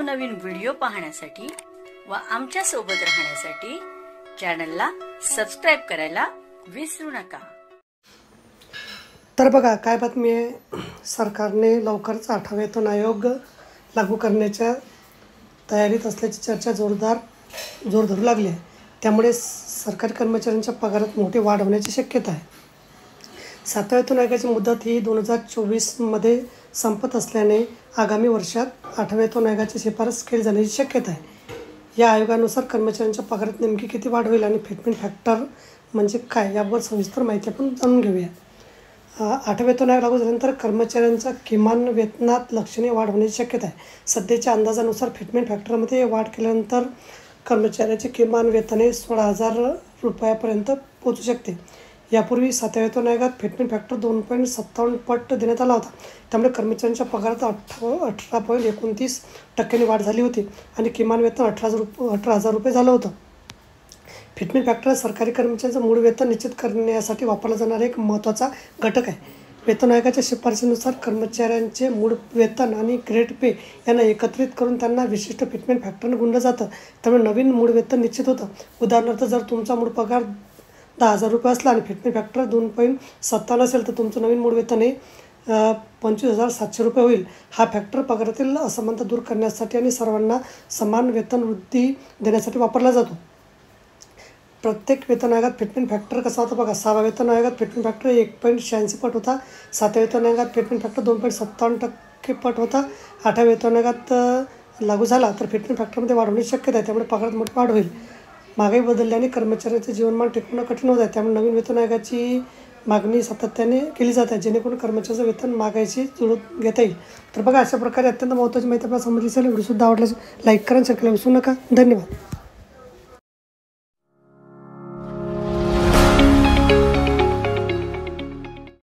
नवनवीन व्हिडिओ पाहण्यासाठी व आमच्या सोबत राहण्यासाठी चॅनलला सबस्क्राइब करायला विसरू नका। तर बघा काय बातमी आहे, सरकारने लवकरच 8वा वेतन आयोग लागू करण्याच्या तयारीत असल्याची चर्चा जोर धरू लागली आहे। त्यामुळे सरकारी कर्मचाऱ्यांच्या पगारात मोठी वाढ होण्याची शक्यता आहे। 7व्या वेतन आयोगाची मुदत ही 2024 मध्ये संपत असल्याने आगामी वर्षात 8व्या वेतन आयोगाची शिफारस केली जाण्याची शक्यता आहे। या आयोगानुसार कर्मचाऱ्यांच्या पगारात नेमकी किती वाढ होईल आणि फिटमेंट फॅक्टर म्हणजे काय यावर सविस्तर माहिती आपण जाणून घेऊया। 8व्या वेतन आयोग लागू झाल्यानंतर कर्मचाऱ्यांच्या किमान वेतनात लक्षणीय वाढ होण्याची शक्यता आहे। सध्याच्या अंदाजानुसार फिटमेंट फॅक्टरमध्ये वाढ केल्यानंतर कर्मचाऱ्याचे किमान वेतन 16,000 रुपयापर्यंत पोहोचू शकते। यापूर्वी 7व्या वेतन आयोगात फिटमेंट फॅक्टर 2.57 पट देण्यात आला होता। त्यामुळे कर्मचाऱ्यांच्या पगारात 18.29% वाढ झाली होती आणि किमान वेतन 18,000 रुपये झालं होतं। फिटमेंट फॅक्टर सरकारी कर्मचाऱ्यांचं मूळ वेतन निश्चित करण्यासाठी वापरला जाणारा एक महत्त्वाचा घटक आहे। वेतन आयोगाच्या शिफारशीनुसार कर्मचाऱ्यांचे मूळ वेतन आणि ग्रेड पे यांना एकत्रित करून त्यांना विशिष्ट फिटमेंट फॅक्टरने गुणलं जातं। त्यामुळे नवीन मूळ वेतन निश्चित होतं। उदाहरणार्थ जर तुमचा मूळ पगार 10,000 रुपये असला आणि फिटमेंट फॅक्टर 2.57 असेल तर तुमचं नवीन मूळ वेतन हे 25,700 रुपये होईल। हा फॅक्टर पगारातील असमानता दूर करण्यासाठी आणि सर्वांना समान वेतन वृद्धी देण्यासाठी वापरला जातो। प्रत्येक वेतन आयोगात फिटमेंट फॅक्टर कसा होता बघा। 6व्या वेतन आयोगात फिटमेंट फॅक्टर 1.86 पट होता। 7व्या वेतन आयोगात फिटमेंट फॅक्टर 2.57% पट होता। 8व्या वेतन आयोगात लागू झाला तर फिटमेंट फॅक्टरमध्ये वाढ होण्याची शक्यता आहे। त्यामुळे पगारात मोठी वाढ होईल। महागाई बदलल्याने कर्मचाऱ्यांचे जीवनमान टिकवणं कठीण होत आहे। त्यामुळे नवीन वेतन आयोगाची मागणी सातत्याने केली जाते जेणेकरून कर्मचाऱ्यांचं वेतन महागाईशी जुळवून घेता येईल। तर बघा अशा प्रकारे अत्यंत महत्त्वाची माहिती आपल्याला समजली असेल। व्हिडिओ सुद्धा आवडल्यास लाईक करा, शेअर करायला विसरू नका। धन्यवाद।